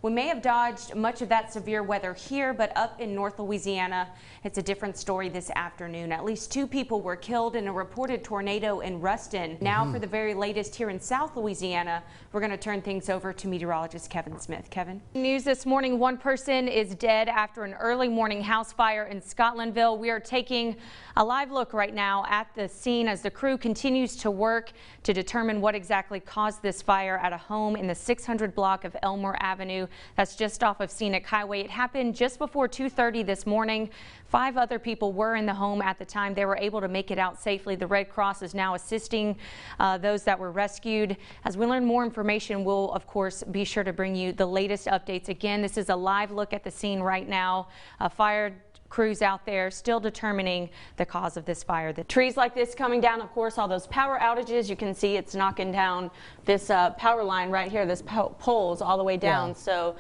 we may have dodged much of that severe weather here, but up in North Louisiana, it's a different story this afternoon. At least 2 people were killed in a reported tornado in Ruston. Now for the very latest here in South Louisiana, we're going to turn things over to meteorologist Kevin Smith. Kevin. News this morning, 1 person is dead after an early morning house fire in Scotlandville. We are taking a live look right now at the scene as the crew continues to work to determine what exactly caused this fire at a home in the 600 block of Elmore Avenue. That's just off of Scenic Highway. It happened just before 2:30 this morning. 5 other people were in the home at the time. They were able to make it out safely. The Red Cross is now assisting those that were rescued. As we learn more information, we'll of course be sure to bring you the latest updates. Again, this is a live look at the scene right now. Fire crews out there still determining the cause of this fire. The trees like this coming down, of course, all those power outages, you can see it's knocking down this power line right here, this poles all the way down. Yeah. So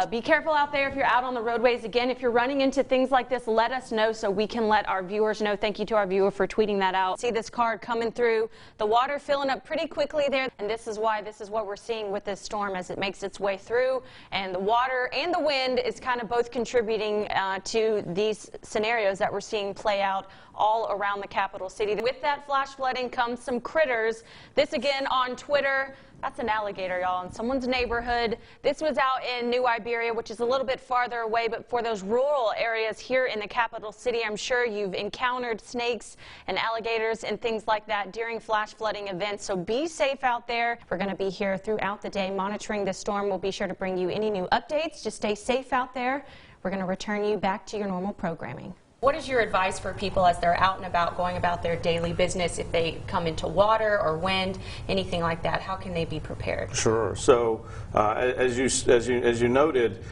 be careful out there if you're out on the roadways. Again, if you're running into things like this, let us know so we can let our viewers know. Thank you to our viewer for tweeting that out. See this card coming through, the water filling up pretty quickly there, and this is what we're seeing with this storm as it makes its way through, and the water and the wind is kind of both contributing to these scenarios that we're seeing play out all around the capital city. With that flash flooding comes some critters. This again on Twitter. That's an alligator, y'all, in someone's neighborhood. This was out in New Iberia, which is a little bit farther away, but for those rural areas here in the capital city, I'm sure you've encountered snakes and alligators and things like that during flash flooding events. So be safe out there. We're going to be here throughout the day monitoring the storm. We'll be sure to bring you any new updates. Just stay safe out there. We're going to return you back to your normal programming. What is your advice for people as they're out and about going about their daily business if they come into water or wind, anything like that? How can they be prepared? Sure. So as you noted,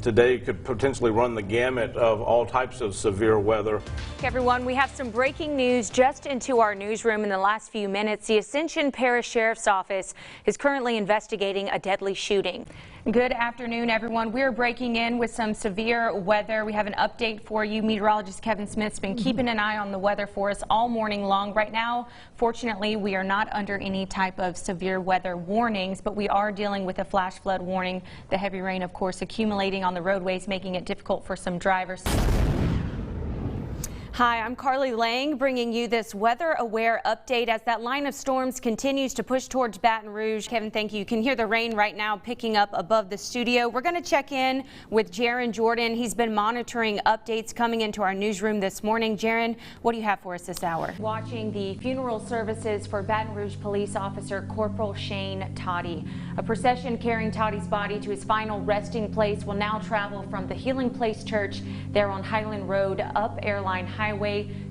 today could potentially run the gamut of all types of severe weather. Everyone, we have some breaking news just into our newsroom in the last few minutes. The Ascension Parish Sheriff's Office is currently investigating a deadly shooting. Good afternoon, everyone. We're breaking in with some severe weather. We have an update for you. Meteorologist Kevin Smith's been keeping an eye on the weather for us all morning long. Right now, fortunately, we are not under any type of severe weather warnings, but we are dealing with a flash flood warning. The heavy rain, of course, accumulating on the roadways, making it difficult for some drivers. Hi, I'm Carly Laing bringing you this weather-aware update as that line of storms continues to push towards Baton Rouge. Kevin, thank you. You can hear the rain right now picking up above the studio. We're going to check in with Jaron Jordan. He's been monitoring updates coming into our newsroom this morning. Jaron, what do you have for us this hour? Watching the funeral services for Baton Rouge police officer Corporal Shane Toddy. A procession carrying Toddy's body to his final resting place will now travel from the Healing Place Church there on Highland Road up Airline Highway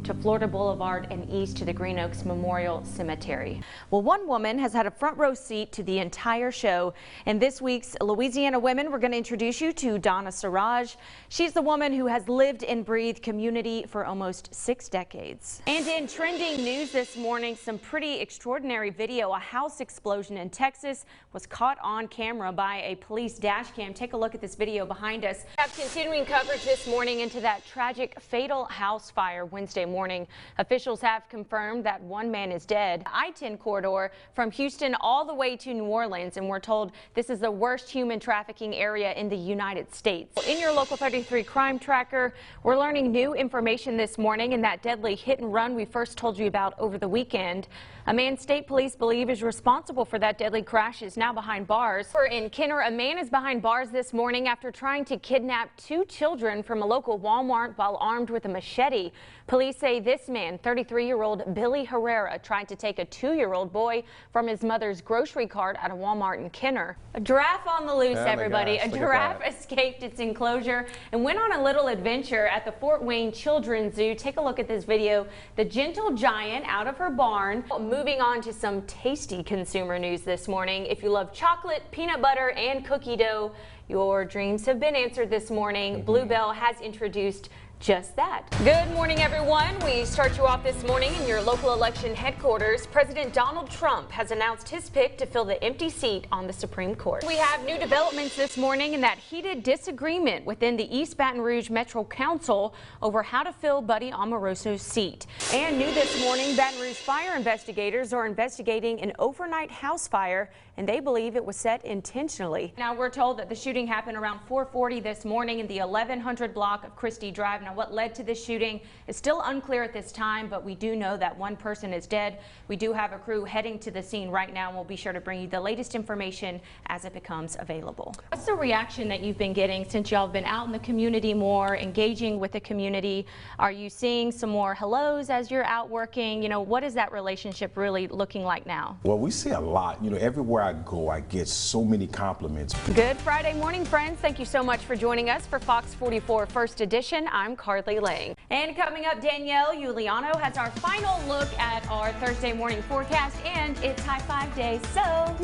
to Florida Boulevard and east to the Green Oaks Memorial Cemetery. Well, one woman has had a front row seat to the entire show. In this week's Louisiana Women, we're going to introduce you to Donna Siraj. She's the woman who has lived and breathed community for almost 6 decades. And in trending news this morning, some pretty extraordinary video. A house explosion in Texas was caught on camera by a police dash cam. Take a look at this video behind us. We have continuing coverage this morning into that tragic fatal house fire Wednesday morning. Officials have confirmed that 1 man is dead. I-10 corridor from Houston all the way to New Orleans, and we're told this is the worst human trafficking area in the United States. In your Local 33 crime tracker, we're learning new information this morning in that deadly hit and run we first told you about over the weekend. A man state police believe is responsible for that deadly crash is now behind bars. In Kenner, a man is behind bars this morning after trying to kidnap 2 children from a local Walmart while armed with a machete. Police say this man, 33-year-old Billy Herrera, tried to take a 2-year-old boy from his mother's grocery cart at a Walmart in Kenner. A giraffe on the loose, everybody. A giraffe escaped its enclosure and went on a little adventure at the Fort Wayne Children's Zoo. Take a look at this video. The gentle giant out of her barn. Moving on to some tasty consumer news this morning. If you love chocolate, peanut butter, and cookie dough, your dreams have been answered this morning. Bluebell has introduced Just that. Good morning, everyone. We start you off this morning in your local election headquarters. President Donald Trump has announced his pick to fill the empty seat on the Supreme Court. We have new developments this morning in that heated disagreement within the East Baton Rouge Metro Council over how to fill Buddy Amoroso's seat. And new this morning, Baton Rouge fire investigators are investigating an overnight house fire, and they believe it was set intentionally. Now, we're told that the shooting happened around 4:40 this morning in the 1100 block of Christie Drive. Now, what led to this shooting is still unclear at this time, but we do know that one person is dead. We do have a crew heading to the scene right now, and we'll be sure to bring you the latest information as it becomes available. What's the reaction that you've been getting since y'all have been out in the community more, engaging with the community? Are you seeing some more hellos as you're out working? You know, what is that relationship really looking like now? Well, we see a lot. You know, everywhere I go, I get so many compliments. Good Friday morning, friends. Thank you so much for joining us for Fox 44 First Edition. I'm Carly Laing. And coming up, Danielle Giuliano has our final look at our Thursday morning forecast, and it's High Five Day, so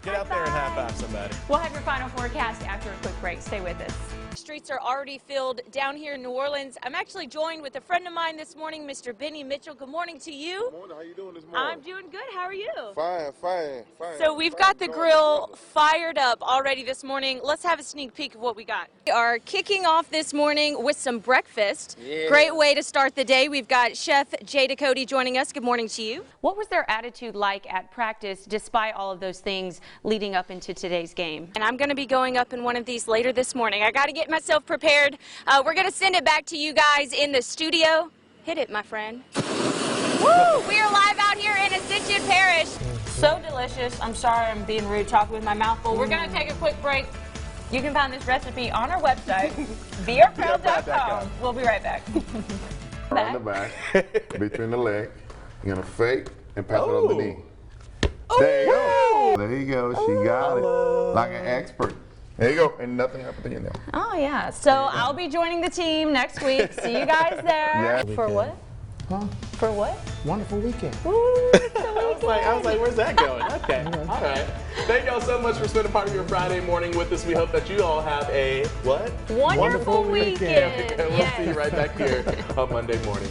get out there and high-five somebody. We'll have your final forecast after a quick break. Stay with us. Streets are already filled down here in New Orleans. I'm actually joined with a friend of mine this morning, Mr. Benny Mitchell. Good morning to you. Good morning. How you doing this morning? I'm doing good. How are you? Fine. So we've got the grill fired up already this morning. Let's have a sneak peek of what we got. We are kicking off this morning with some breakfast. Yeah. Great way to start the day. We've got Chef Jada Cody joining us. Good morning to you. What was their attitude like at practice despite all of those things leading up into today's game? And I'm going to be going up in one of these later this morning. I got to get myself prepared. We're going to send it back to you guys in the studio. Hit it, my friend. Woo! We are live out here in Ascension Parish. So delicious. I'm sorry I'm being rude talking with my mouth full. We're going to take a quick break. You can find this recipe on our website, beerproud.com. We'll be right back. On the back, between the leg. You're going to fake and pass it on the knee. There you go. There you go. She got it. Like an expert. There you go. And nothing happened to you now. Oh, yeah. So I'll be joining the team next week. See you guys there. Yeah. For what? Huh? For what? Wonderful weekend. Ooh, I was like, where's that going? Okay. All right. Thank y'all so much for spending part of your Friday morning with us. We hope that you all have a what? Wonderful weekend. And we'll see you right back here on Monday morning.